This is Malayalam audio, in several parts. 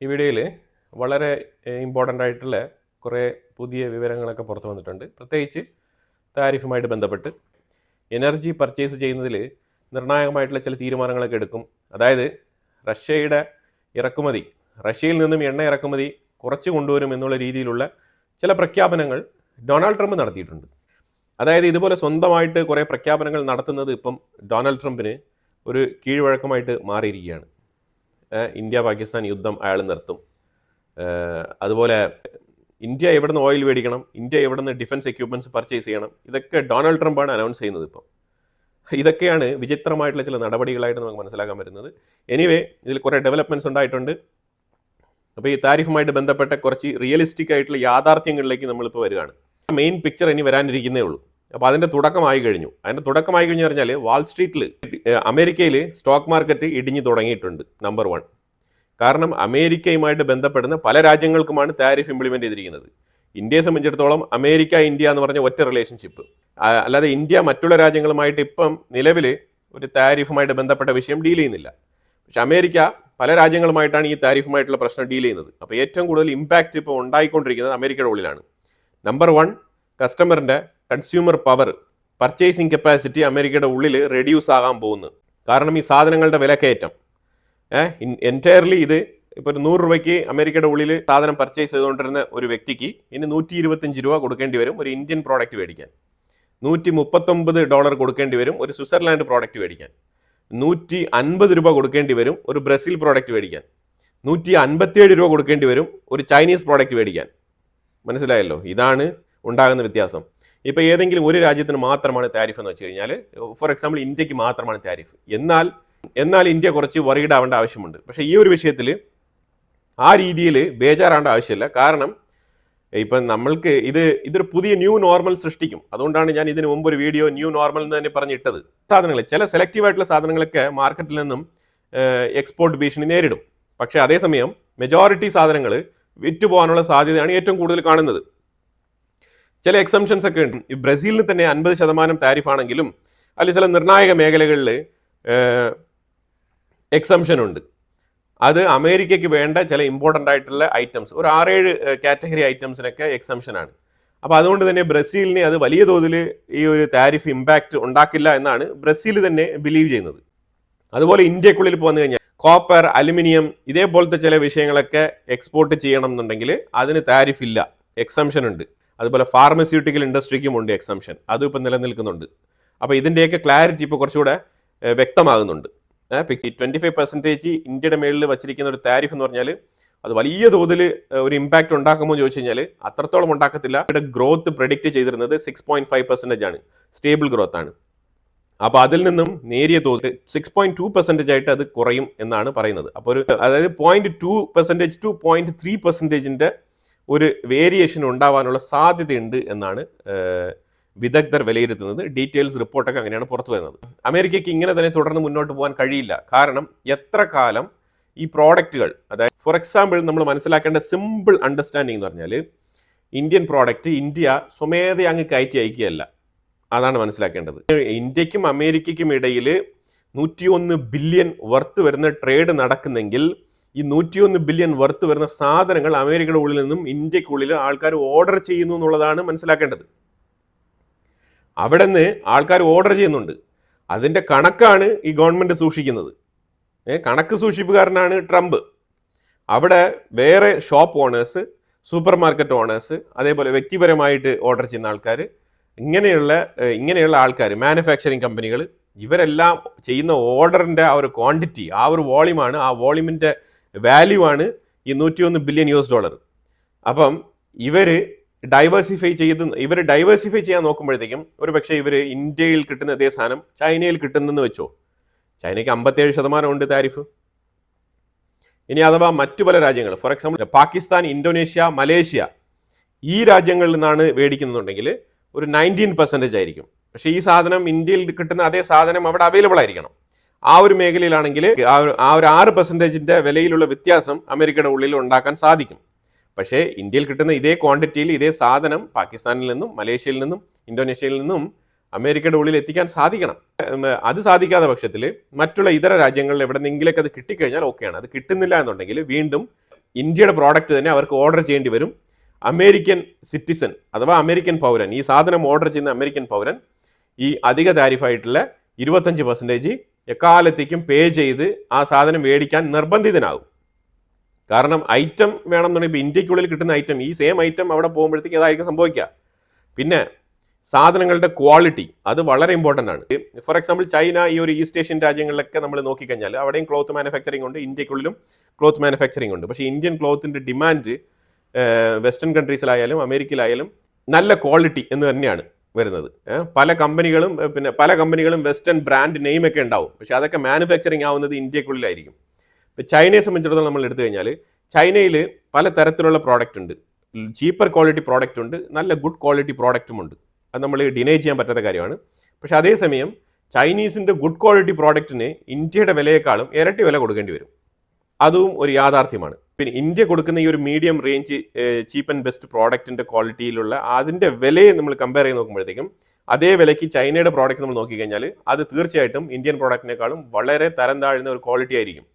ഈ വീഡിയോയിൽ വളരെ ഇമ്പോർട്ടൻ്റ് ആയിട്ടുള്ള കുറേ പുതിയ വിവരങ്ങളൊക്കെ പുറത്തു വന്നിട്ടുണ്ട്. പ്രത്യേകിച്ച് താരിഫുമായിട്ട് ബന്ധപ്പെട്ട് എനർജി പർച്ചേസ് ചെയ്യുന്നതിൽ നിർണായകമായിട്ടുള്ള ചില തീരുമാനങ്ങളൊക്കെ എടുക്കും. അതായത് റഷ്യയുടെ ഇറക്കുമതി, റഷ്യയിൽ നിന്നും എണ്ണ ഇറക്കുമതി കുറച്ച് കൊണ്ടുവരും എന്നുള്ള രീതിയിലുള്ള ചില പ്രഖ്യാപനങ്ങൾ ഡൊണാൾഡ് ട്രംപ് നടത്തിയിട്ടുണ്ട്. അതായത് ഇതുപോലെ സ്വന്തമായിട്ട് കുറേ പ്രഖ്യാപനങ്ങൾ നടത്തുന്നത് ഇപ്പം ഡൊണാൾഡ് ട്രംപിന് ഒരു കീഴ്വഴക്കമായിട്ട് മാറിയിരിക്കുകയാണ്. ഇന്ത്യ പാകിസ്ഥാൻ യുദ്ധം അയാൾ നിർത്തും, അതുപോലെ ഇന്ത്യ എവിടെ നിന്ന് ഓയിൽ മേടിക്കണം, ഇന്ത്യ എവിടെ നിന്ന് ഡിഫൻസ് എക്യുപ്മെൻറ്റ്സ് പർച്ചേസ് ചെയ്യണം, ഇതൊക്കെ ഡൊണാൾഡ് ട്രംപാണ് അനൗൺസ് ചെയ്യുന്നത്. ഇപ്പം ഇതൊക്കെയാണ് വിചിത്രമായിട്ടുള്ള ചില നടപടികളായിട്ട് നമുക്ക് മനസ്സിലാക്കാൻ പറ്റുന്നത്. എനിവേ, ഇതിൽ കുറേ ഡെവലപ്മെൻറ്റ്സ് ഉണ്ടായിട്ടുണ്ട്. അപ്പോൾ ഈ താരിഫുമായിട്ട് ബന്ധപ്പെട്ട കുറച്ച് റിയലിസ്റ്റിക് ആയിട്ടുള്ള യാഥാർത്ഥ്യങ്ങളിലേക്ക് നമ്മളിപ്പോൾ വരികയാണ്. മെയിൻ പിക്ചർ ഇനി വരാനിരിക്കുന്നേ ഉള്ളൂ. അപ്പോൾ അതിൻ്റെ തുടക്കമായി കഴിഞ്ഞു. പറഞ്ഞാൽ വാൾ സ്ട്രീറ്റിൽ അമേരിക്കയിൽ സ്റ്റോക്ക് മാർക്കറ്റ് ഇടിഞ്ഞു തുടങ്ങിയിട്ടുണ്ട്. നമ്പർ 1. കാരണം അമേരിക്കയുമായിട്ട് ബന്ധപ്പെടുന്ന പല രാജ്യങ്ങൾക്കുമാണ് താരിഫ് ഇംപ്ലിമെൻറ്റ് ചെയ്തിരിക്കുന്നത്. ഇന്ത്യയെ സംബന്ധിച്ചിടത്തോളം അമേരിക്ക ഇന്ത്യ എന്ന് പറഞ്ഞ ഒറ്റ റിലേഷൻഷിപ്പ്, അല്ലാതെ ഇന്ത്യ മറ്റുള്ള രാജ്യങ്ങളുമായിട്ട് ഇപ്പം നിലവിൽ ഒരു താരിഫുമായിട്ട് ബന്ധപ്പെട്ട വിഷയം ഡീൽ ചെയ്യുന്നില്ല. പക്ഷെ അമേരിക്ക പല രാജ്യങ്ങളുമായിട്ടാണ് ഈ താരിഫുമായിട്ടുള്ള പ്രശ്നം ഡീൽ ചെയ്യുന്നത്. അപ്പോൾ ഏറ്റവും കൂടുതൽ ഇമ്പാക്റ്റ് ഇപ്പോൾ ഉണ്ടായിക്കൊണ്ടിരിക്കുന്നത് അമേരിക്കയുടെ ഉള്ളിലാണ്. നമ്പർ 1, കസ്റ്റമറിൻ്റെ കൺസ്യൂമർ പവർ, പർച്ചേസിങ് കപ്പാസിറ്റി അമേരിക്കയുടെ ഉള്ളിൽ റെഡ്യൂസ് ആകാൻ പോകുന്നു. കാരണം ഈ സാധനങ്ങളുടെ വിലക്കയറ്റം എൻറ്റയർലി ഇത് ഇപ്പോൾ ഒരു 100 രൂപയ്ക്ക് അമേരിക്കയുടെ ഉള്ളിൽ സാധനം പർച്ചേസ് ചെയ്തുകൊണ്ടിരുന്ന ഒരു വ്യക്തിക്ക് ഇനി 125 രൂപ കൊടുക്കേണ്ടി വരും ഒരു ഇന്ത്യൻ പ്രോഡക്റ്റ് മേടിക്കാൻ. $139 കൊടുക്കേണ്ടി വരും ഒരു സ്വിറ്റ്സർലാൻഡ് പ്രോഡക്റ്റ് മേടിക്കാൻ. 150 രൂപ കൊടുക്കേണ്ടി വരും ഒരു ബ്രസീൽ പ്രോഡക്റ്റ് മേടിക്കാൻ. 157 രൂപ കൊടുക്കേണ്ടി വരും ഒരു ചൈനീസ് പ്രോഡക്റ്റ് മേടിക്കാൻ. മനസ്സിലായല്ലോ, ഇതാണ് ഉണ്ടാകുന്ന വ്യത്യാസം. ഇപ്പോൾ ഏതെങ്കിലും ഒരു രാജ്യത്തിന് മാത്രമാണ് താരിഫ് എന്ന് വെച്ച് കഴിഞ്ഞാൽ, ഫോർ എക്സാമ്പിൾ ഇന്ത്യക്ക് മാത്രമാണ് താരിഫ്, എന്നാൽ ഇന്ത്യ കുറച്ച് വറീഡ് ആവേണ്ട ആവശ്യമുണ്ട്. പക്ഷേ ഈ ഒരു വിഷയത്തിൽ ആ രീതിയിൽ ബേജാറാവേണ്ട ആവശ്യമില്ല. കാരണം ഇപ്പം നമ്മൾക്ക് ഇതൊരു പുതിയ ന്യൂ നോർമൽ സൃഷ്ടിക്കും. അതുകൊണ്ടാണ് ഞാൻ ഇതിന് മുമ്പ് ഒരു വീഡിയോ ന്യൂ നോർമൽ എന്ന് തന്നെ പറഞ്ഞിട്ടത്. സാധനങ്ങൾ, ചില സെലക്റ്റീവായിട്ടുള്ള സാധനങ്ങളൊക്കെ മാർക്കറ്റിൽ നിന്നും എക്സ്പോർട്ട് ഭീഷണി നേരിടും. പക്ഷേ അതേസമയം മെജോറിറ്റി സാധനങ്ങൾ വിറ്റുപോകാനുള്ള സാധ്യതയാണ് ഏറ്റവും കൂടുതൽ കാണുന്നത്. ചില എക്സംഷൻസ് ഒക്കെ ഉണ്ട്. ഈ ബ്രസീലിന് തന്നെ 50% താരിഫാണെങ്കിലും അതിൽ ചില നിർണായക മേഖലകളിൽ എക്സംഷൻ ഉണ്ട്. അത് അമേരിക്കയ്ക്ക് വേണ്ട ചില ഇമ്പോർട്ടൻ്റ് ആയിട്ടുള്ള ഐറ്റംസ്, ഒരു 6-7 കാറ്റഗറി ഐറ്റംസിനൊക്കെ എക്സംഷനാണ്. അപ്പോൾ അതുകൊണ്ട് തന്നെ ബ്രസീലിന് അത് വലിയ തോതിൽ ഈ ഒരു താരിഫ് ഇമ്പാക്റ്റ് ഉണ്ടാക്കില്ല എന്നാണ് ബ്രസീൽ തന്നെ ബിലീവ് ചെയ്യുന്നത്. അതുപോലെ ഇന്ത്യക്കുള്ളിൽ പോന്നു കഴിഞ്ഞാൽ കോപ്പർ, അലുമിനിയം ഇതേപോലത്തെ ചില വിഷയങ്ങളൊക്കെ എക്സ്പോർട്ട് ചെയ്യണം എന്നുണ്ടെങ്കിൽ അതിന് താരിഫ് ഇല്ല, എക്സംഷൻ ഉണ്ട്. അതുപോലെ ഫാർമസ്യൂട്ടിക്കൽ ഇൻഡസ്ട്രിക്കും ഉണ്ട് എക്സംഷൻ, അതും ഇപ്പം നിലനിൽക്കുന്നുണ്ട്. അപ്പോൾ ഇതിൻ്റെയൊക്കെ ക്ലാരിറ്റി ഇപ്പോൾ കുറച്ചുകൂടെ വ്യക്തമാകുന്നുണ്ട്. 25% ഇന്ത്യയുടെ മേളിൽ വച്ചിരിക്കുന്ന ഒരു താരിഫ് എന്ന് പറഞ്ഞാൽ അത് വലിയ തോതിൽ ഒരു ഇമ്പാക്റ്റ് ഉണ്ടാക്കുമോ എന്ന് ചോദിച്ചു കഴിഞ്ഞാൽ അത്രത്തോളം ഉണ്ടാക്കത്തില്ല. ഇവിടെ ഗ്രോത്ത് പ്രെഡിക്റ്റ് ചെയ്തിരുന്നത് 6.5% ആണ്, സ്റ്റേബിൾ ഗ്രോത്ത് ആണ്. അപ്പോൾ അതിൽ നിന്നും നേരിയ തോതിൽ 6.2% ആയിട്ട് അത് കുറയും എന്നാണ് പറയുന്നത്. അപ്പോൾ അതായത് 0.2% to 0.3% ഒരു വേരിയേഷൻ ഉണ്ടാവാനുള്ള സാധ്യതയുണ്ട് എന്നാണ് വിദഗ്ധർ വിലയിരുത്തുന്നത്. ഡീറ്റെയിൽസ് റിപ്പോർട്ടൊക്കെ അങ്ങനെയാണ് പുറത്തു വരുന്നത്. അമേരിക്കയ്ക്ക് ഇങ്ങനെ തന്നെ തുടർന്ന് മുന്നോട്ട് പോകാൻ കഴിയില്ല. കാരണം എത്ര കാലം ഈ പ്രോഡക്റ്റുകൾ, അതായത് ഫോർ എക്സാമ്പിൾ നമ്മൾ മനസ്സിലാക്കേണ്ട സിമ്പിൾ അണ്ടർസ്റ്റാൻഡിങ് എന്ന് പറഞ്ഞാൽ ഇന്ത്യൻ പ്രോഡക്റ്റ് ഇന്ത്യ സ്വമേധയാ അങ്ങ് കയറ്റി അയക്കുകയല്ല, അതാണ് മനസ്സിലാക്കേണ്ടത്. ഇന്ത്യക്കും അമേരിക്കയ്ക്കും ഇടയിൽ 101 ബില്യൺ വർത്ത് വരുന്ന ട്രേഡ് നടക്കുന്നെങ്കിൽ ഈ 101 ബില്യൺ വർത്ത് വരുന്ന സാധനങ്ങൾ അമേരിക്കയുടെ ഉള്ളിൽ നിന്നും ഇന്ത്യക്കുള്ളിൽ ആൾക്കാർ ഓർഡർ ചെയ്യുന്നു എന്നുള്ളതാണ് മനസ്സിലാക്കേണ്ടത്. അവിടെ നിന്ന് ആൾക്കാർ ഓർഡർ ചെയ്യുന്നുണ്ട്, അതിൻ്റെ കണക്കാണ് ഈ ഗവൺമെൻറ് സൂക്ഷിക്കുന്നത്. കണക്ക് സൂക്ഷിപ്പുകാരനാണ് ട്രംപ്. അവിടെ വേറെ shop owners, super market owners, അതേപോലെ വ്യക്തിപരമായിട്ട് ഓർഡർ ചെയ്യുന്ന ആൾക്കാർ, ഇങ്ങനെയുള്ള ആൾക്കാർ, മാനുഫാക്ചറിങ് കമ്പനികൾ, ഇവരെല്ലാം ചെയ്യുന്ന ഓർഡറിൻ്റെ ആ ഒരു ക്വാണ്ടിറ്റി, ആ ഒരു വോളിയമാണ്, ആ വോളിയമിൻ്റെ വാല്യൂ ആണ് ഈ $101 ബില്യൺ. അപ്പം ഇവർ ഡൈവേഴ്സിഫൈ ചെയ്യാൻ നോക്കുമ്പോഴത്തേക്കും ഒരു പക്ഷേ ഇവർ ഇന്ത്യയിൽ കിട്ടുന്ന അതേ സാധനം ചൈനയിൽ കിട്ടുന്നെന്ന് വെച്ചോ. ചൈനയ്ക്ക് 57% ഉണ്ട് താരിഫ്. ഇനി അഥവാ മറ്റു പല രാജ്യങ്ങൾ, for example Pakistan, Indonesia, Malaysia, ഈ രാജ്യങ്ങളിൽ നിന്നാണ് മേടിക്കുന്നുണ്ടെങ്കിൽ ഒരു 19% ആയിരിക്കും. പക്ഷേ ഈ സാധനം ഇന്ത്യയിൽ കിട്ടുന്ന അതേ സാധനം അവിടെ അവൈലബിൾ ആയിരിക്കണം. ആ ഒരു മേഖലയിലാണെങ്കിൽ ആ ഒരു 6% വിലയിലുള്ള വ്യത്യാസം അമേരിക്കയുടെ ഉള്ളിൽ ഉണ്ടാക്കാൻ സാധിക്കും. പക്ഷേ ഇന്ത്യയിൽ കിട്ടുന്ന ഇതേ ക്വാണ്ടിറ്റിയിൽ ഇതേ സാധനം പാകിസ്ഥാനിൽ നിന്നും, മലേഷ്യയിൽ നിന്നും, ഇന്തോനേഷ്യയിൽ നിന്നും അമേരിക്കയുടെ ഉള്ളിൽ എത്തിക്കാൻ സാധിക്കണം. അത് സാധിക്കാത്ത പക്ഷത്തിൽ മറ്റുള്ള ഇതര രാജ്യങ്ങളിൽ എവിടെന്നെങ്കിലൊക്കെ അത് കിട്ടിക്കഴിഞ്ഞാൽ ഓക്കെയാണ്. അത് കിട്ടുന്നില്ല എന്നുണ്ടെങ്കിൽ വീണ്ടും ഇന്ത്യയുടെ പ്രോഡക്റ്റ് തന്നെ അവർക്ക് ഓർഡർ ചെയ്യേണ്ടി വരും. അമേരിക്കൻ സിറ്റിസൺ അഥവാ അമേരിക്കൻ പൗരൻ, ഈ സാധനം ഓർഡർ ചെയ്യുന്ന അമേരിക്കൻ പൗരൻ ഈ അധിക താരിഫായിട്ടുള്ള 25% എക്കാലത്തേക്കും പേ ചെയ്ത് ആ സാധനം മേടിക്കാൻ നിർബന്ധിതനാകും. കാരണം ഐറ്റം വേണമെന്നുണ്ടെങ്കിൽ ഇപ്പോൾ ഇന്ത്യക്കുള്ളിൽ കിട്ടുന്ന ഐറ്റം, ഈ സെയിം ഐറ്റം അവിടെ പോകുമ്പോഴത്തേക്ക് അതായിരിക്കും സംഭവിക്കുക. പിന്നെ സാധനങ്ങളുടെ ക്വാളിറ്റി അത് വളരെ ഇമ്പോർട്ടൻ്റ് ആണ്. ഫോർ എക്സാമ്പിൾ ചൈന, ഈ ഒരു ഈസ്റ്റ് ഏഷ്യൻ രാജ്യങ്ങളിലൊക്കെ നമ്മൾ നോക്കിക്കഴിഞ്ഞാൽ അവിടെയും ക്ലോത്ത് മാനുഫാക്ചറിങ് ഉണ്ട്, ഇന്ത്യക്കുള്ളിലും ക്ലോത്ത് മാനുഫാക്ചറിങ് ഉണ്ട്. പക്ഷേ ഇന്ത്യൻ ക്ലോത്തിൻ്റെ ഡിമാൻഡ് വെസ്റ്റേൺ കൺട്രീസിലായാലും അമേരിക്കയിലായാലും നല്ല ക്വാളിറ്റി എന്ന് തന്നെയാണ് വരുന്നത്. പല കമ്പനികളും വെസ്റ്റേൺ ബ്രാൻഡ് നെയിമൊക്കെ ഉണ്ടാവും, പക്ഷേ അതൊക്കെ മാനുഫാക്ചറിങ് ആവുന്നത് ഇന്ത്യക്കുള്ളിലായിരിക്കും. ഇപ്പോൾ ചൈനയെ സംബന്ധിച്ചിടത്തോളം നമ്മൾ എടുത്തു കഴിഞ്ഞാൽ ചൈനയിൽ പല തരത്തിലുള്ള പ്രോഡക്റ്റ് ഉണ്ട്. ചീപ്പർ ക്വാളിറ്റി പ്രോഡക്റ്റ് ഉണ്ട്, നല്ല ഗുഡ് ക്വാളിറ്റി പ്രോഡക്റ്റും ഉണ്ട്. അത് നമ്മൾ ഡിനൈ ചെയ്യാൻ പറ്റാത്ത കാര്യമാണ്. പക്ഷേ അതേസമയം ചൈനീസിൻ്റെ ഗുഡ് ക്വാളിറ്റി പ്രോഡക്റ്റിന് ഇന്ത്യയുടെ വിലയേക്കാളും ഇരട്ടി വില കൊടുക്കേണ്ടി വരും. അതും ഒരു യാഥാർത്ഥ്യമാണ്. പിന്നെ ഇന്ത്യ കൊടുക്കുന്ന ഈ ഒരു medium range cheap and best പ്രോഡക്റ്റിൻ്റെ ക്വാളിറ്റിയിലുള്ള അതിൻ്റെ വിലയെ നമ്മൾ കമ്പയർ ചെയ്ത് നോക്കുമ്പോഴത്തേക്കും അതേ വിലയ്ക്ക് ചൈനയുടെ പ്രോഡക്റ്റ് നമ്മൾ നോക്കിക്കഴിഞ്ഞാൽ അത് തീർച്ചയായിട്ടും ഇന്ത്യൻ പ്രോഡക്റ്റിനേക്കാളും വളരെ തരം താഴ്ന്ന ഒരു ക്വാളിറ്റി ആയിരിക്കും.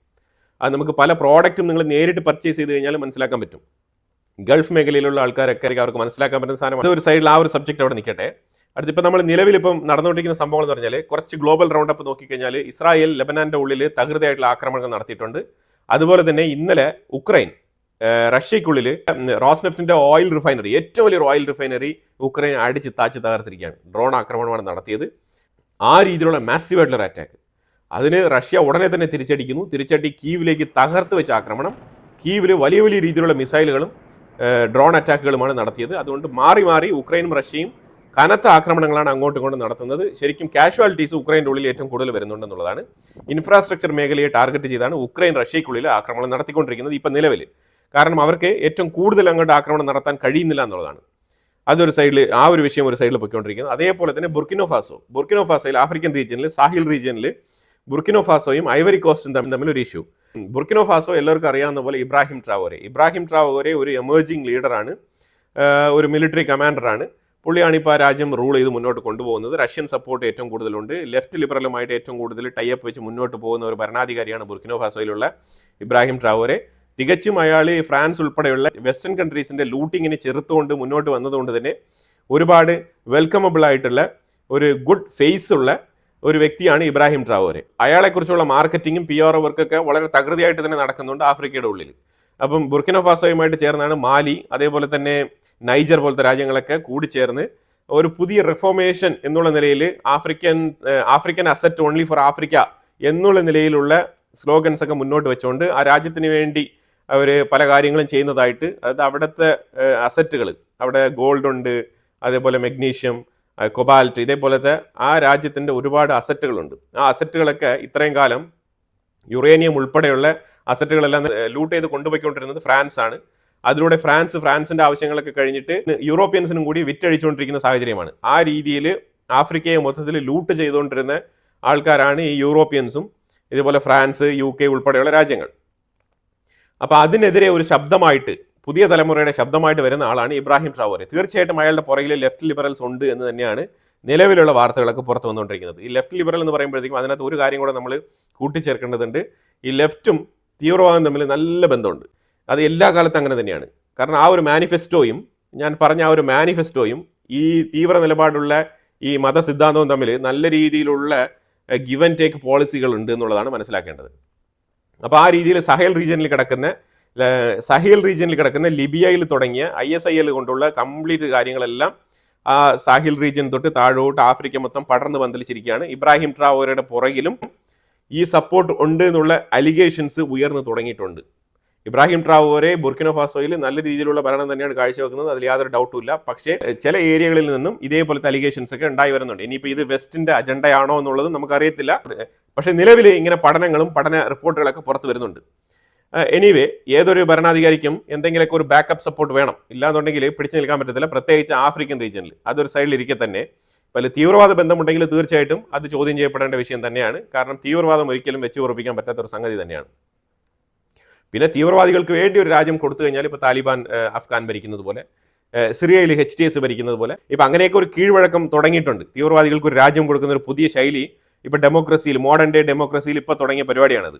അത് നമുക്ക് പല പ്രോഡക്റ്റും നിങ്ങൾ നേരിട്ട് പർച്ചേസ് ചെയ്ത് കഴിഞ്ഞാൽ മനസ്സിലാക്കാൻ പറ്റും. ഗൾഫ് മേഖലയിലുള്ള ആൾക്കാരൊക്കെ അവർക്ക് മനസ്സിലാക്കാൻ പറ്റുന്ന സാധനമാണ്. അതൊരു സൈഡിൽ ആ ഒരു സബ്ജക്റ്റ് അവിടെ നിൽക്കട്ടെ. അടുത്തിപ്പോൾ നമ്മൾ നിലവിലിപ്പം നടന്നുകൊണ്ടിരിക്കുന്ന സംഭവം എന്ന് പറഞ്ഞാൽ കുറച്ച് ഗ്ലോബൽ റൗണ്ട് അപ്പ് നോക്കിക്കഴിഞ്ഞാൽ ഇസ്രായേൽ ലെബനാൻ്റെ ഉള്ളിൽ തകൃതിയായിട്ടുള്ള ആക്രമണങ്ങൾ നടത്തിയിട്ടുണ്ട്. അതുപോലെ തന്നെ ഇന്നലെ ഉക്രൈൻ റഷ്യയ്ക്കുള്ളിൽ റോസ്നെഫ്റ്റിൻ്റെ ഓയിൽ റിഫൈനറി, ഏറ്റവും വലിയൊരു ഓയിൽ റിഫൈനറി ഉക്രൈൻ അടിച്ച് തകർത്തിരിക്കുകയാണ്. ഡ്രോൺ ആക്രമണമാണ് നടത്തിയത്. ആ രീതിയിലുള്ള മാസീവായിട്ടുള്ളൊരു അറ്റാക്ക്. അതിന് റഷ്യ ഉടനെ തന്നെ തിരിച്ചടി കീവിലേക്ക് തകർത്ത് വെച്ച ആക്രമണം. കീവിൽ വലിയ വലിയ രീതിയിലുള്ള മിസൈലുകളും ഡ്രോൺ അറ്റാക്കുകളുമാണ് നടത്തിയത്. അതുകൊണ്ട് മാറി മാറി ഉക്രൈനും റഷ്യയും കനത്ത ആക്രമണങ്ങളാണ് അങ്ങോട്ടും ഇങ്ങോട്ടും നടത്തുന്നത്. ശരിക്കും കാഷ്വാലിറ്റീസ് ഉക്രൈൻ്റെ ഉള്ളിൽ ഏറ്റവും കൂടുതൽ വരുന്നുണ്ടെന്നുള്ളതാണ്. ഇൻഫ്രാസ്ട്രക്ചർ മേഖലയെ ടാർഗറ്റ് ചെയ്താണ് ഉക്രൈൻ റഷ്യയ്ക്കുള്ളിൽ ആക്രമണം നടത്തിക്കൊണ്ടിരിക്കുന്നത് ഇപ്പം നിലവിൽ. കാരണം അവർക്ക് ഏറ്റവും കൂടുതൽ അങ്ങോട്ട് ആക്രമണം നടത്താൻ കഴിയുന്നില്ല എന്നുള്ളതാണ്. അതൊരു സൈഡിൽ, ആ ഒരു വിഷയം ഒരു സൈഡിൽ പൊയ്ക്കൊണ്ടിരിക്കുന്നത്. അതേപോലെ തന്നെ ബുർക്കിനോ ഫാസോയിൽ ആഫ്രിക്കൻ റീജിയനിൽ, സാഹിൽ റീജിയനിൽ ബുർക്കിനോ ഫാസോയും ഐവറി കോസ്റ്റും തമ്മിൽ ഒരു ഇഷ്യൂ. ബുർക്കിനോ ഫാസോ എല്ലാവർക്കും അറിയാവുന്ന പോലെ ഇബ്രാഹിം ട്രാവോരെ ഒരു എമേർജിംഗ് ലീഡറാണ്, ഒരു മിലിറ്ററി കമാൻഡറാണ്. പുള്ളിയാണ് ഇപ്പോൾ ആ രാജ്യം റൂൾ ചെയ്ത് മുന്നോട്ട് കൊണ്ടുപോകുന്നത്. റഷ്യൻ സപ്പോർട്ട് ഏറ്റവും കൂടുതലുണ്ട്. ലെഫ്റ്റ് ലിബറലുമായിട്ട് ഏറ്റവും കൂടുതൽ ടൈപ്പ് വെച്ച് മുന്നോട്ട് പോകുന്ന ഒരു ഭരണാധികാരിയാണ് ബുർക്കിനോ ഫാസോയിലുള്ള ഇബ്രാഹിം ട്രാവോരെ. തികച്ചും അയാൾ ഫ്രാൻസ് ഉൾപ്പെടെയുള്ള വെസ്റ്റേൺ കൺട്രീസിൻ്റെ ലൂട്ടിങ്ങിനെ ചെറുത്തുകൊണ്ട് മുന്നോട്ട് വന്നതുകൊണ്ട് തന്നെ ഒരുപാട് വെൽക്കമബിൾ ആയിട്ടുള്ള ഒരു ഗുഡ് ഫേസ് ഉള്ള ഒരു വ്യക്തിയാണ് ഇബ്രാഹിം ട്രാവോരെ. അയാളെക്കുറിച്ചുള്ള മാർക്കറ്റിങ്ങും PR വർക്കൊക്കെ വളരെ തകൃതിയായിട്ട് തന്നെ നടക്കുന്നുണ്ട് ആഫ്രിക്കയുടെ ഉള്ളിൽ. അപ്പം ബുർക്കിനോ ഫാസോയുമായിട്ട് ചേർന്നാണ് മാലി, അതേപോലെ തന്നെ നൈജർ പോലത്തെ രാജ്യങ്ങളൊക്കെ കൂടിച്ചേർന്ന് ഒരു പുതിയ റിഫോർമേഷൻ എന്നുള്ള നിലയിൽ African asset only for Africa എന്നുള്ള നിലയിലുള്ള സ്ലോഗൻസ് ഒക്കെ മുന്നോട്ട് വെച്ചുകൊണ്ട് ആ രാജ്യത്തിന് വേണ്ടി അവർ പല കാര്യങ്ങളും ചെയ്യുന്നതായിട്ട്, അതായത് അവിടുത്തെ അസറ്റുകൾ, അവിടെ ഗോൾഡ് ഉണ്ട്, അതേപോലെ മെഗ്നീഷ്യം, കൊബാൽറ്റ്, ഇതേപോലത്തെ ആ രാജ്യത്തിൻ്റെ ഒരുപാട് അസറ്റുകളുണ്ട്. ആ അസറ്റുകളൊക്കെ ഇത്രയും കാലം യുറേനിയം ഉൾപ്പെടെയുള്ള അസറ്റുകളെല്ലാം ലൂട്ട് ചെയ്ത് കൊണ്ടുപോയിക്കൊണ്ടിരുന്നത് ഫ്രാൻസ് ആണ്. അതിലൂടെ ഫ്രാൻസിൻ്റെ ആവശ്യങ്ങളൊക്കെ കഴിഞ്ഞിട്ട് യൂറോപ്യൻസിനും കൂടി വിറ്റഴിച്ചുകൊണ്ടിരിക്കുന്ന സാഹചര്യമാണ്. ആ രീതിയിൽ ആഫ്രിക്കയെ മൊത്തത്തിൽ ലൂട്ട് ചെയ്തുകൊണ്ടിരുന്ന ആൾക്കാരാണ് ഈ യൂറോപ്യൻസും ഇതുപോലെ ഫ്രാൻസ്, UK ഉൾപ്പെടെയുള്ള രാജ്യങ്ങൾ. അപ്പോൾ അതിനെതിരെ ഒരു ശബ്ദമായിട്ട്, പുതിയ തലമുറയുടെ ശബ്ദമായിട്ട് വരുന്ന ആളാണ് ഇബ്രാഹിം ട്രാവോരെ. തീർച്ചയായിട്ടും അയാളുടെ പുറകിൽ ലെഫ്റ്റ് ലിബറൽസ് ഉണ്ട് എന്ന് തന്നെയാണ് നിലവിലുള്ള വാർത്തകളൊക്കെ പുറത്തു വന്നുകൊണ്ടിരിക്കുന്നത്. ഈ ലെഫ്റ്റ് ലിബറൽ എന്ന് പറയുമ്പോഴത്തേക്കും അതിനകത്ത് ഒരു കാര്യം കൂടെ നമ്മൾ കൂട്ടിച്ചേർക്കേണ്ടതുണ്ട്. ഈ ലെഫ്റ്റും തീവ്രവാദം തമ്മിൽ നല്ല ബന്ധമുണ്ട്. അത് എല്ലാ കാലത്തും അങ്ങനെ തന്നെയാണ്. കാരണം ആ ഒരു മാനിഫെസ്റ്റോയും, ഞാൻ പറഞ്ഞ ആ ഒരു മാനിഫെസ്റ്റോയും ഈ തീവ്ര നിലപാടുള്ള ഈ മതസിദ്ധാന്തവും തമ്മിൽ നല്ല രീതിയിലുള്ള ഗിവ് ആൻഡ് ടേക്ക് പോളിസികൾ ഉണ്ട് എന്നുള്ളതാണ് മനസ്സിലാക്കേണ്ടത്. അപ്പോൾ ആ രീതിയിൽ സഹേൽ റീജിയനിൽ കിടക്കുന്ന ലിബിയയിൽ തുടങ്ങിയ ISIL കൊണ്ടുള്ള കംപ്ലീറ്റ് കാര്യങ്ങളെല്ലാം ആ സാഹിൽ റീജിയൻ തൊട്ട് താഴോട്ട് ആഫ്രിക്ക മൊത്തം പടർന്ന് പന്തലിച്ചിരിക്കുകയാണ്. ഇബ്രാഹിം ട്രാവോരയുടെ പുറകിലും ഈ സപ്പോർട്ട് ഉണ്ട് എന്നുള്ള അലിഗേഷൻസ് ഉയർന്നു തുടങ്ങിയിട്ടുണ്ട്. ഇബ്രാഹിം ട്രാവോരെ ബുർക്കിനോ ഫാസോയിൽ നല്ല രീതിയിലുള്ള ഭരണം തന്നെയാണ് കാഴ്ചവെക്കുന്നത്, അതിൽ യാതൊരു ഡൗട്ടും ഇല്ല. പക്ഷേ ചില ഏരിയകളിൽ നിന്നും ഇതേപോലത്തെ അലിഗേഷൻസ് ഒക്കെ ഉണ്ടായി വരുന്നുണ്ട്. ഇനിയിപ്പോൾ ഇത് വെസ്റ്റിൻ്റെ അജണ്ടയാണോ എന്നുള്ളത് നമുക്കറിയത്തില്ല. പക്ഷേ നിലവിൽ ഇങ്ങനെ പഠന റിപ്പോർട്ടുകളൊക്കെ പുറത്തു വരുന്നുണ്ട്. എനിവേ, ഏതൊരു ഭരണാധികാരിക്കും എന്തെങ്കിലുമൊക്കെ ഒരു ബാക്കപ്പ് സപ്പോർട്ട് വേണം. ഇല്ലാന്നുണ്ടെങ്കിൽ പിടിച്ചു നിൽക്കാൻ പറ്റത്തില്ല, പ്രത്യേകിച്ച് ആഫ്രിക്കൻ റീജിയനിൽ. അതൊരു സൈഡിൽ ഇരിക്കെ തന്നെ പല തീവ്രവാദ ബന്ധമുണ്ടെങ്കിൽ തീർച്ചയായിട്ടും അത് ചോദ്യം ചെയ്യപ്പെടേണ്ട വിഷയം തന്നെയാണ്. കാരണം തീവ്രവാദം ഒരിക്കലും വെച്ച് ഉറപ്പിക്കാൻ പറ്റാത്ത ഒരു സംഗതി തന്നെയാണ്. പിന്നെ തീവ്രവാദികൾക്ക് വേണ്ടി ഒരു രാജ്യം കൊടുത്തു കഴിഞ്ഞാൽ ഇപ്പോൾ താലിബാൻ അഫ്ഗാൻ ഭരിക്കുന്നത് പോലെ, സിറിയയിൽ HTS ഭരിക്കുന്നത് പോലെ, ഇപ്പം അങ്ങനെയൊക്കെ ഒരു കീഴ്വഴക്കം തുടങ്ങിയിട്ടുണ്ട്. തീവ്രവാദികൾക്ക് ഒരു രാജ്യം കൊടുക്കുന്ന ഒരു പുതിയ ശൈലി ഇപ്പോൾ മോഡേൺ ഡേ ഡെമോക്രസിയിൽ ഇപ്പോൾ തുടങ്ങിയ പരിപാടിയാണത്.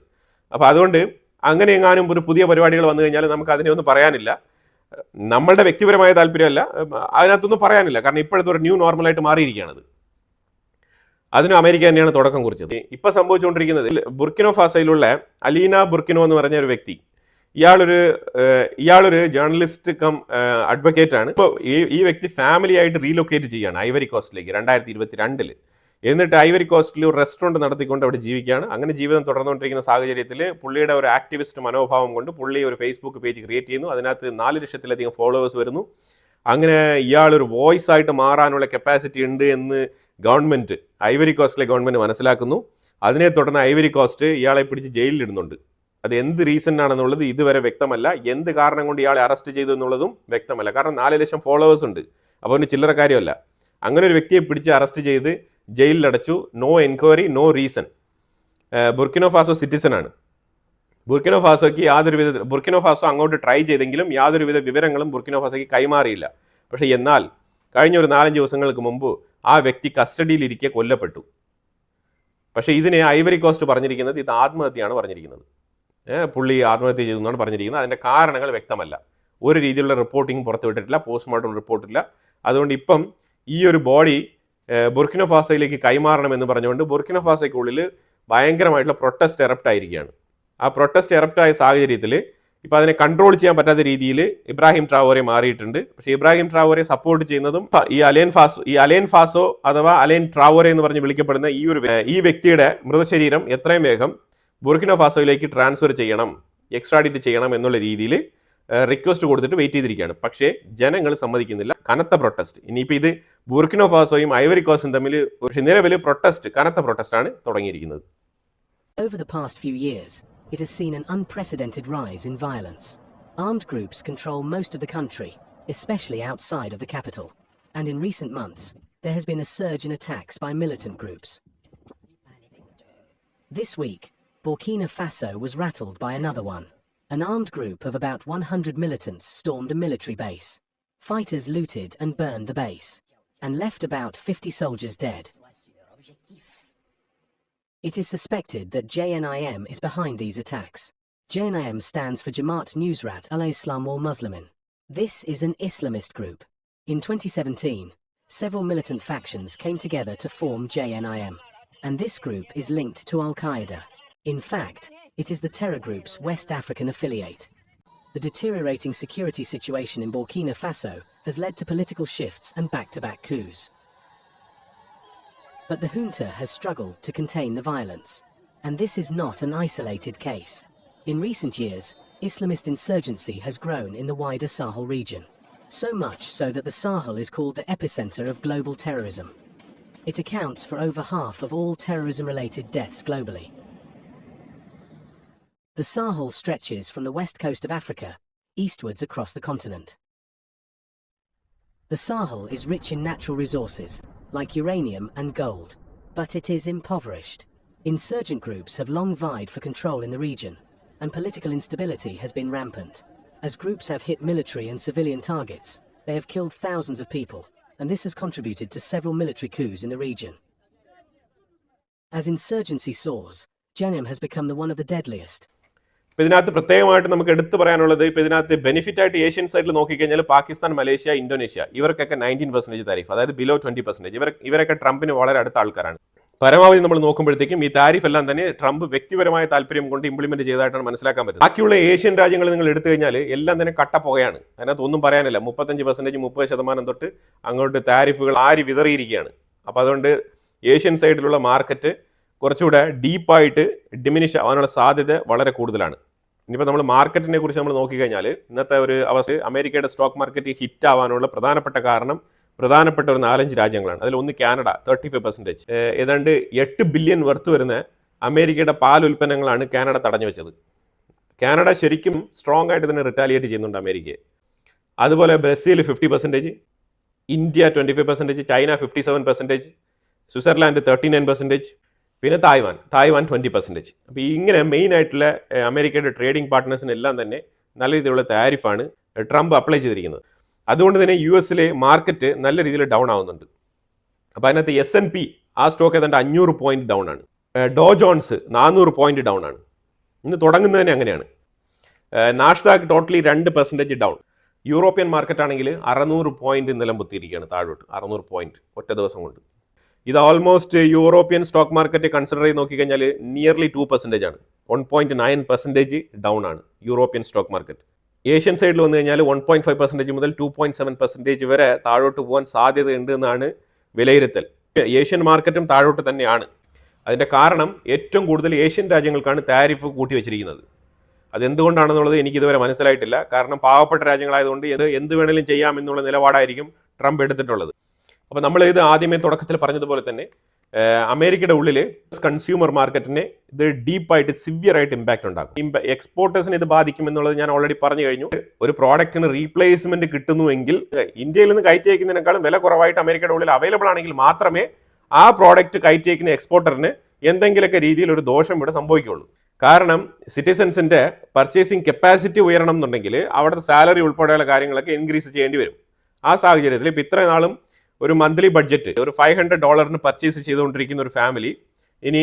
അപ്പോൾ അതുകൊണ്ട് അങ്ങനെ എങ്ങാനും ഒരു പുതിയ പരിപാടികൾ വന്നു കഴിഞ്ഞാൽ നമുക്ക് അതിനെ ഒന്നും പറയാനില്ല. നമ്മളുടെ വ്യക്തിപരമായ താല്പര്യമല്ല, അതിനകത്തൊന്നും പറയാനില്ല. കാരണം ഇപ്പോഴത്തെ ഒരു ന്യൂ നോർമലായിട്ട് മാറിയിരിക്കുകയാണത്. അതിനും അമേരിക്ക തന്നെയാണ് തുടക്കം കുറിച്ചത്. ഇപ്പം സംഭവിച്ചുകൊണ്ടിരിക്കുന്നത് ബുർക്കിനോ ഫാസയിലുള്ള അലീന ബുർക്കിനോ എന്ന് പറഞ്ഞ ഒരു വ്യക്തി, ഇയാളൊരു ജേർണലിസ്റ്റ് കം അഡ്വക്കേറ്റ് ആണ്. ഇപ്പോൾ ഈ വ്യക്തി ഫാമിലി ആയിട്ട് റീലൊക്കേറ്റ് ചെയ്യുകയാണ് ഐവറി കോസ്റ്റിലേക്ക് 2022. എന്നിട്ട് ഐവറി കോസ്റ്റിൽ ഒരു റെസ്റ്റോറൻറ്റ് നടത്തിക്കൊണ്ട് അവിടെ ജീവിക്കുകയാണ്. അങ്ങനെ ജീവിതം തുടർന്നുകൊണ്ടിരിക്കുന്ന സാഹചര്യത്തിൽ പുള്ളിയുടെ ഒരു ആക്ടിവിസ്റ്റ് മനോഭാവം കൊണ്ട് പുള്ളി ഒരു ഫേസ്ബുക്ക് പേജ് ക്രിയേറ്റ് ചെയ്യുന്നു. അതിനകത്ത് 4 ലക്ഷത്തിലധികം ഫോളോവേഴ്സ് വരുന്നു. അങ്ങനെ ഇയാളൊരു വോയിസ് ആയിട്ട് മാറാനുള്ള കപ്പാസിറ്റി ഉണ്ട് എന്ന് ഐവറി കോസ്റ്റിലെ ഗവൺമെൻറ് മനസ്സിലാക്കുന്നു. അതിനെ തുടർന്ന് ഐവറി കോസ്റ്റ് ഇയാളെ പിടിച്ച് ജയിലിലിടുന്നുണ്ട്. അത് എന്ത് റീസൺ ആണെന്നുള്ളത് ഇതുവരെ വ്യക്തമല്ല. എന്ത് കാരണം കൊണ്ട് ഇയാളെ അറസ്റ്റ് ചെയ്തു എന്നുള്ളതും വ്യക്തമല്ല. കാരണം 4 ലക്ഷം ഫോളോവേഴ്സ് ഉണ്ട്. അപ്പോൾ ഒരു ചില്ലറ കാര്യമല്ല. അങ്ങനെ ഒരു വ്യക്തിയെ പിടിച്ച് അറസ്റ്റ് ചെയ്ത് ജയിലിലടച്ചു. No enquiry, no reason. Burkina Faso citizen ആണ്. ബുർക്കിനോ ഫാസോ അങ്ങോട്ട് ട്രൈ ചെയ്തെങ്കിലും യാതൊരുവിധ വിവരങ്ങളും ബുർക്കിനോ ഫാസോയ്ക്ക് കൈമാറിയില്ല. പക്ഷേ എന്നാൽ കഴിഞ്ഞ ഒരു 4-5 ദിവസങ്ങൾക്ക് മുമ്പ് ആ വ്യക്തി കസ്റ്റഡിയിലിരിക്കെ കൊല്ലപ്പെട്ടു. പക്ഷേ ഇതിനെ ഐവറി കോസ്റ്റ് പറഞ്ഞിരിക്കുന്നത് ഇത് ആത്മഹത്യയാണ് പറഞ്ഞിരിക്കുന്നത്. പുള്ളി ആത്മഹത്യ ചെയ്തു എന്നാണ് പറഞ്ഞിരിക്കുന്നത്. അതിൻ്റെ കാരണങ്ങൾ വ്യക്തമല്ല. ഒരു രീതിയിലുള്ള റിപ്പോർട്ടിംഗ് പുറത്തുവിട്ടിട്ടില്ല, പോസ്റ്റ്മോർട്ടം റിപ്പോർട്ടില്ല. അതുകൊണ്ട് ഇപ്പം ഈ ഒരു ബോഡി ബുർക്കിനോ ഫാസോയിലേക്ക് കൈമാറണമെന്ന് പറഞ്ഞുകൊണ്ട് ബുർക്കിനോ ഫാസോയ്ക്കുള്ളിൽ ഭയങ്കരമായിട്ടുള്ള പ്രൊട്ടസ്റ്റ് എറപ്റ്റ് ആയിരിക്കുകയാണ്. ആ പ്രൊട്ടസ്റ്റ് എറപ്റ്റ് ആയ സാഹചര്യത്തിൽ ഇപ്പോൾ അതിനെ കൺട്രോൾ ചെയ്യാൻ പറ്റാത്ത രീതിയിൽ ഇബ്രാഹിം ട്രാവോറെ മാറിയിട്ടുണ്ട്. പക്ഷേ ഇബ്രാഹിം ട്രാവോറെ സപ്പോർട്ട് ചെയ്യുന്നതും ഈ അലേൻ ഫാസോ അഥവാ അലേൻ ട്രാവോറെ എന്ന് പറഞ്ഞ് വിളിക്കപ്പെടുന്ന ഈ വ്യക്തിയുടെ മൃതശരീരം എത്രയും വേഗം ബുർക്കിനോ ഫാസോയിലേക്ക് ട്രാൻസ്ഫർ ചെയ്യണം, എക്സ്ട്രാഡിറ്റ് ചെയ്യണം എന്നുള്ള രീതിയിൽ റിക്വസ്റ്റ് കൊടുത്തിട്ട് വെയിറ്റ് ചെയ്തിരിക്കുകയാണ്. പക്ഷേ ജനങ്ങൾ സമ്മതിക്കുന്നില്ല. കനത്ത പ്രൊട്ടസ്റ്റ്. ഇനിയിപ്പോൾ ഇത് ബുർക്കിനോ ഫാസോയും ഐവറി കോസ്റ്റും തമ്മിൽ ഒരു നിലവിൽ കനത്ത പ്രൊട്ടസ്റ്റാണ് തുടങ്ങിയിരിക്കുന്നത്. Over the past few years, it has seen an unprecedented rise in violence. Armed groups control most of the country, especially outside of the capital. And in recent months, there has been a surge in attacks by militant groups. This week, Burkina Faso was rattled by another one. An armed group of about 100 militants stormed a military base. Fighters looted and burned the base, and left about 50 soldiers dead. It is suspected that JNIM is behind these attacks. JNIM stands for Jamaat Nusrat al-Islam wal-Muslimin. This is an Islamist group. In 2017, several militant factions came together to form JNIM, and this group is linked to Al-Qaeda. In fact, it is the terror group's West African affiliate. The deteriorating security situation in Burkina Faso has led to political shifts and back-to-back coups. But the junta has struggled to contain the violence, and this is not an isolated case. In recent years, Islamist insurgency has grown in the wider Sahel region, so much so that the Sahel is called the epicenter of global terrorism. It accounts for over half of all terrorism-related deaths globally. The Sahel stretches from the west coast of Africa eastwards across the continent. The Sahel is rich in natural resources, like uranium and gold, but it is impoverished. Insurgent groups have long vied for control in the region, and political instability has been rampant. As groups have hit military and civilian targets, they have killed thousands of people, and this has contributed to several military coups in the region. As insurgency soars, JNIM has become one of the deadliest. ഇപ്പോൾ ഇതിനകത്ത് പ്രത്യേകമായിട്ട് നമുക്ക് എടുത്തു പറയാനുള്ളത്, ഇപ്പോൾ ഇതിനകത്ത് ബെനിഫിറ്റ് ആയിട്ട് ഏഷ്യൻ സൈഡിൽ നോക്കിക്കഴിഞ്ഞാൽ പാകിസ്ഥാൻ, മലേഷ്യ, ഇന്തോനേഷ്യ ഇവർക്കൊക്കെ 19% താരിഫ്, അതായത് ബിലോ 20%. ഇവരൊക്കെ ട്രംപിന് വളരെ അടുത്ത ആൾക്കാരാണ്. പരമാവധി നമ്മൾ നോക്കുമ്പോഴത്തേക്കും ഈ താരിഫ് എല്ലാം തന്നെ ട്രംപ് വ്യക്തിപരമായ താല്പര്യം കൊണ്ട് ഇംപ്ലിമെന്റ് ചെയ്തതായിട്ടാണ് മനസ്സിലാക്കാൻ പറ്റുന്നത്. ബാക്കിയുള്ള ഏഷ്യൻ രാജ്യങ്ങൾ നിങ്ങൾ എടുത്തു കഴിഞ്ഞാൽ എല്ലാം തന്നെ കട്ടപ്പുകയാണ്. അതിനകത്ത് ഒന്നും പറയാനില്ല. 35%, 30% തൊട്ട് അങ്ങോട്ട് താരിഫുകൾ ആരി വിതറിയിരിക്കുകയാണ്. അപ്പോൾ അതുകൊണ്ട് ഏഷ്യൻ സൈഡിലുള്ള മാർക്കറ്റ് കുറച്ചുകൂടെ ഡീപ്പായിട്ട് ഡിമിനിഷ് ആവാനുള്ള സാധ്യത വളരെ കൂടുതലാണ്. ഇനിയിപ്പോൾ നമ്മൾ മാർക്കറ്റിനെ കുറിച്ച് നമ്മൾ നോക്കിക്കഴിഞ്ഞാൽ ഇന്നത്തെ ഒരു അവസ്ഥ അമേരിക്കയുടെ സ്റ്റോക്ക് മാർക്കറ്റ് ഹിറ്റ് ആവാനുള്ള പ്രധാനപ്പെട്ട ഒരു 4-5 രാജ്യങ്ങളാണ്. അതിലൊന്ന് കാനഡ 35%. ഏതാണ്ട് 8 ബില്യൺ വർത്ത് വരുന്ന അമേരിക്കയുടെ പാൽ ഉൽപ്പന്നങ്ങളാണ് കാനഡ തടഞ്ഞു വെച്ചത്. കാനഡ ശരിക്കും സ്ട്രോങ് ആയിട്ട് തന്നെ റിറ്റാലിയേറ്റ് ചെയ്യുന്നുണ്ട് അമേരിക്കയെ. അതുപോലെ ബ്രസീൽ 50%, ഇന്ത്യ 25%, ചൈന 57%, സ്വിറ്റ്സർലാൻഡ് 39%, പിന്നെ തായ്വാൻ 20%. അപ്പോൾ ഇങ്ങനെ മെയിൻ ആയിട്ടുള്ള അമേരിക്കയുടെ ട്രേഡിംഗ് പാർട്ട്നേഴ്സിനെല്ലാം തന്നെ നല്ല രീതിയിലുള്ള താരിഫാണ് ട്രംപ് അപ്ലൈ ചെയ്തിരിക്കുന്നത്. അതുകൊണ്ട് തന്നെ യു എസിലെ മാർക്കറ്റ് നല്ല രീതിയിൽ ഡൗൺ ആവുന്നുണ്ട്. അപ്പോൾ അതിനകത്ത് S&P ആ സ്റ്റോക്ക് ഏതാണ്ട് 500 പോയിന്റ് ഡൗൺ ആണ്. ഡോ ജോൺസ് 400 പോയിന്റ് ഡൗൺ ആണ്. ഇന്ന് തുടങ്ങുന്നത് തന്നെ അങ്ങനെയാണ്. Nasdaq totally 2% down. European market ആണെങ്കിൽ 600 പോയിന്റ് നിലം പൊത്തിയിരിക്കുകയാണ് താഴോട്ട്. 600 പോയിന്റ് ഒറ്റ ദിവസം കൊണ്ട്. ഇത് almost European stock market consider ചെയ്ത് നോക്കിക്കഴിഞ്ഞാൽ നിയർലി 2% ആണ്. 1.9% ഡൗൺ ആണ് യൂറോപ്യൻ സ്റ്റോക്ക് മാർക്കറ്റ്. ഏഷ്യൻ സൈഡിൽ വന്നു കഴിഞ്ഞാൽ 1.5% മുതൽ 2.7% വരെ താഴോട്ട് പോകാൻ സാധ്യതയുണ്ട് എന്നാണ് വിലയിരുത്തൽ. ഏഷ്യൻ മാർക്കറ്റും താഴോട്ട് തന്നെയാണ്. അതിൻ്റെ കാരണം ഏറ്റവും കൂടുതൽ ഏഷ്യൻ രാജ്യങ്ങൾക്കാണ് താരിഫ് കൂട്ടി വെച്ചിരിക്കുന്നത്. അതെന്തുകൊണ്ടാണെന്നുള്ളത് എനിക്കിതുവരെ മനസ്സിലായിട്ടില്ല. കാരണം പാവപ്പെട്ട രാജ്യങ്ങളായതുകൊണ്ട് എന്ത് വേണമെങ്കിലും ചെയ്യാം എന്നുള്ള നിലപാടായിരിക്കും ട്രംപ് എടുത്തിട്ടുള്ളത്. അപ്പോൾ നമ്മൾ ഇത് ആദ്യമേ തുടക്കത്തിൽ പറഞ്ഞതുപോലെ തന്നെ അമേരിക്കയുടെ ഉള്ളിൽ കൺസ്യൂമർ മാർക്കറ്റിനെ ഇത് ഡീപ്പായിട്ട് സിവിയറായിട്ട് ഇമ്പാക്റ്റ് ഉണ്ടാക്കും. എക്സ്പോർട്ടേഴ്സിന് ഇത് ബാധിക്കും എന്നുള്ളത് ഞാൻ ഓൾറെഡി പറഞ്ഞു കഴിഞ്ഞു. ഒരു പ്രോഡക്റ്റിന് റീപ്ലേസ്മെന്റ് കിട്ടുന്നുവെങ്കിൽ ഇന്ത്യയിൽ നിന്ന് കയറ്റി അയക്കുന്നതിനേക്കാളും വില കുറവായിട്ട് അമേരിക്കയുടെ ഉള്ളിൽ അവൈലബിൾ ആണെങ്കിൽ മാത്രമേ ആ പ്രോഡക്റ്റ് കയറ്റി അയക്കുന്ന എക്സ്പോർട്ടറിന് എന്തെങ്കിലുമൊക്കെ രീതിയിൽ ഒരു ദോഷം ഇവിടെ സംഭവിക്കുകയുള്ളൂ. കാരണം സിറ്റിസൺസിന്റെ പർച്ചേസിങ് കപ്പാസിറ്റി ഉയരണം എന്നുണ്ടെങ്കിൽ അവിടുത്തെ സാലറി ഉൾപ്പെടെയുള്ള കാര്യങ്ങളൊക്കെ ഇൻക്രീസ് ചെയ്യേണ്ടി വരും. ആ സാഹചര്യത്തിൽ ഇപ്പം ഇത്ര നാളും ഒരു മന്ത്ലി ബഡ്ജറ്റ് ഒരു $500 പർച്ചേസ് ചെയ്തുകൊണ്ടിരിക്കുന്ന ഒരു ഫാമിലി ഇനി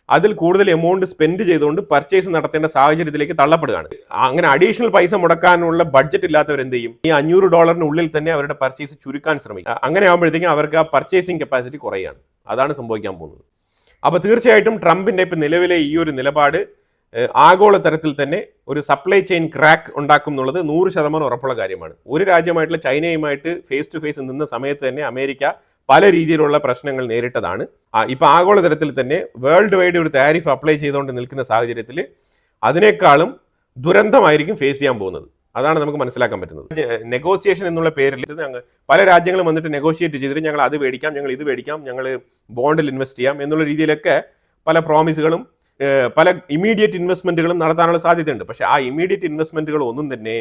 അതിൽ കൂടുതൽ എമൗണ്ട് സ്പെൻഡ് ചെയ്തുകൊണ്ട് പർച്ചേസ് നടത്തേണ്ട സാഹചര്യത്തിലേക്ക് തള്ളപ്പെടുകയാണ്. അങ്ങനെ അഡീഷണൽ പൈസ മുടക്കാനുള്ള ബഡ്ജറ്റ് ഇല്ലാത്തവർ എന്ത് ചെയ്യും? ഈ $500 തന്നെ അവരുടെ പർച്ചേസ് ചുരുക്കാൻ ശ്രമിക്കും. അങ്ങനെ ആകുമ്പോഴത്തേക്കും അവർക്ക് ആ പർച്ചേസിങ് കപ്പാസിറ്റി കുറയുകയാണ്. അതാണ് സംഭവിക്കാൻ പോകുന്നത്. അപ്പോൾ തീർച്ചയായിട്ടും ട്രംപിന്റെ ഇപ്പം നിലവിലെ ഈ ഒരു നിലപാട് ആഗോള തരത്തിൽ തന്നെ ഒരു സപ്ലൈ ചെയിൻ ക്രാക്ക് ഉണ്ടാക്കും എന്നുള്ളത് 100% ഉറപ്പുള്ള കാര്യമാണ്. ഒരു രാജ്യമായിട്ടുള്ള ചൈനയുമായിട്ട് ഫേസ് ടു ഫേസ് നിന്ന സമയത്ത് തന്നെ അമേരിക്ക പല രീതിയിലുള്ള പ്രശ്നങ്ങൾ നേരിട്ടതാണ്. ഇപ്പൊ ആഗോള തരത്തിൽ തന്നെ വേൾഡ് വൈഡ് ഒരു താരിഫ് അപ്ലൈ ചെയ്തുകൊണ്ട് നിൽക്കുന്ന സാഹചര്യത്തിൽ അതിനേക്കാളും ദുരന്തമായിരിക്കും ഫേസ് ചെയ്യാൻ പോകുന്നത്. അതാണ് നമുക്ക് മനസ്സിലാക്കാൻ പറ്റുന്നത്. നെഗോസിയേഷൻ എന്നുള്ള പേരിൽ പല രാജ്യങ്ങളും വന്നിട്ട് നെഗോഷിയേറ്റ് ചെയ്തിട്ട് ഞങ്ങൾ അത് മേടിക്കാം, ഞങ്ങൾ ഇത് മേടിക്കാം, ഞങ്ങൾ ബോണ്ടിൽ ഇൻവെസ്റ്റ് ചെയ്യാം എന്നുള്ള രീതിയിലൊക്കെ പല പ്രോമിസുകളും പല ഇമ്മീഡിയറ്റ് ഇൻവെസ്റ്റ്മെന്റുകളും നടത്താനുള്ള സാധ്യതയുണ്ട്. പക്ഷേ ആ ഇമ്മീഡിയറ്റ് ഇൻവെസ്റ്റ്മെന്റുകൾ ഒന്നും തന്നെ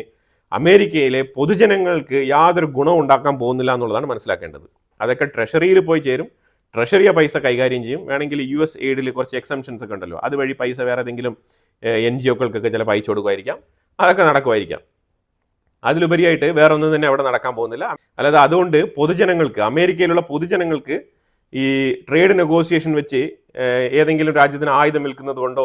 അമേരിക്കയിലെ പൊതുജനങ്ങൾക്ക് യാതൊരു ഗുണവും ഉണ്ടാക്കാൻ പോകുന്നില്ല എന്നുള്ളതാണ് മനസ്സിലാക്കേണ്ടത്. അതൊക്കെ ട്രഷറിയിൽ പോയി ചേരും. ട്രഷറി ആ പൈസ കൈകാര്യം ചെയ്യും. വേണമെങ്കിൽ US എയ്ഡിൽ കുറച്ച് എക്സംഷൻസ് ഒക്കെ ഉണ്ടല്ലോ, അതുവഴി പൈസ വേറെ ഏതെങ്കിലും NGOക്കൾക്കൊക്കെ ചിലപ്പോൾ അയച്ചു കൊടുക്കുമായിരിക്കാം. അതൊക്കെ നടക്കുമായിരിക്കാം. അതിലുപരിയായിട്ട് വേറെ ഒന്നും തന്നെ അവിടെ നടക്കാൻ പോകുന്നില്ല. അല്ലാതെ അതുകൊണ്ട് പൊതുജനങ്ങൾക്ക്, അമേരിക്കയിലുള്ള പൊതുജനങ്ങൾക്ക് ഈ ട്രേഡ് നെഗോസിയേഷൻ വെച്ച് ഏതെങ്കിലും രാജ്യത്തിന് ആയുധം വിൽക്കുന്നത് കൊണ്ടോ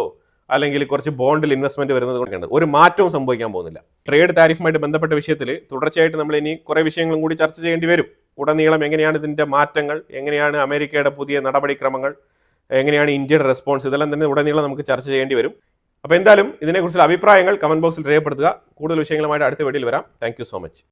അല്ലെങ്കിൽ കുറച്ച് ബോണ്ടിൽ ഇൻവെസ്റ്റ്മെന്റ് വരുന്നത് കൊണ്ടാണ് ഒരു മാറ്റവും സംഭവിക്കാൻ പോകുന്നില്ല. ട്രേഡ് താരിഫുമായിട്ട് ബന്ധപ്പെട്ട വിഷയത്തിൽ തുടർച്ചയായിട്ട് നമ്മൾ ഇനി കുറേ വിഷയങ്ങളും കൂടി ചർച്ച ചെയ്യേണ്ടി വരും. ഉടനീളം എങ്ങനെയാണ് ഇതിൻ്റെ മാറ്റങ്ങൾ, എങ്ങനെയാണ് അമേരിക്കയുടെ പുതിയ നടപടിക്രമങ്ങൾ, എങ്ങനെയാണ് ഇന്ത്യയുടെ റെസ്പോൺസ്, ഇതെല്ലാം തന്നെ ഉടനീളം നമുക്ക് ചർച്ച ചെയ്യേണ്ടി വരും. അപ്പോൾ എന്തായാലും ഇതിനെക്കുറിച്ചുള്ള അഭിപ്രായങ്ങൾ കമന്റ് ബോക്സിൽ രേഖപ്പെടുത്തുക. കൂടുതൽ വിഷയങ്ങളുമായിട്ട് അടുത്ത വീഡിയോയിൽ വരാം. Thank you so much.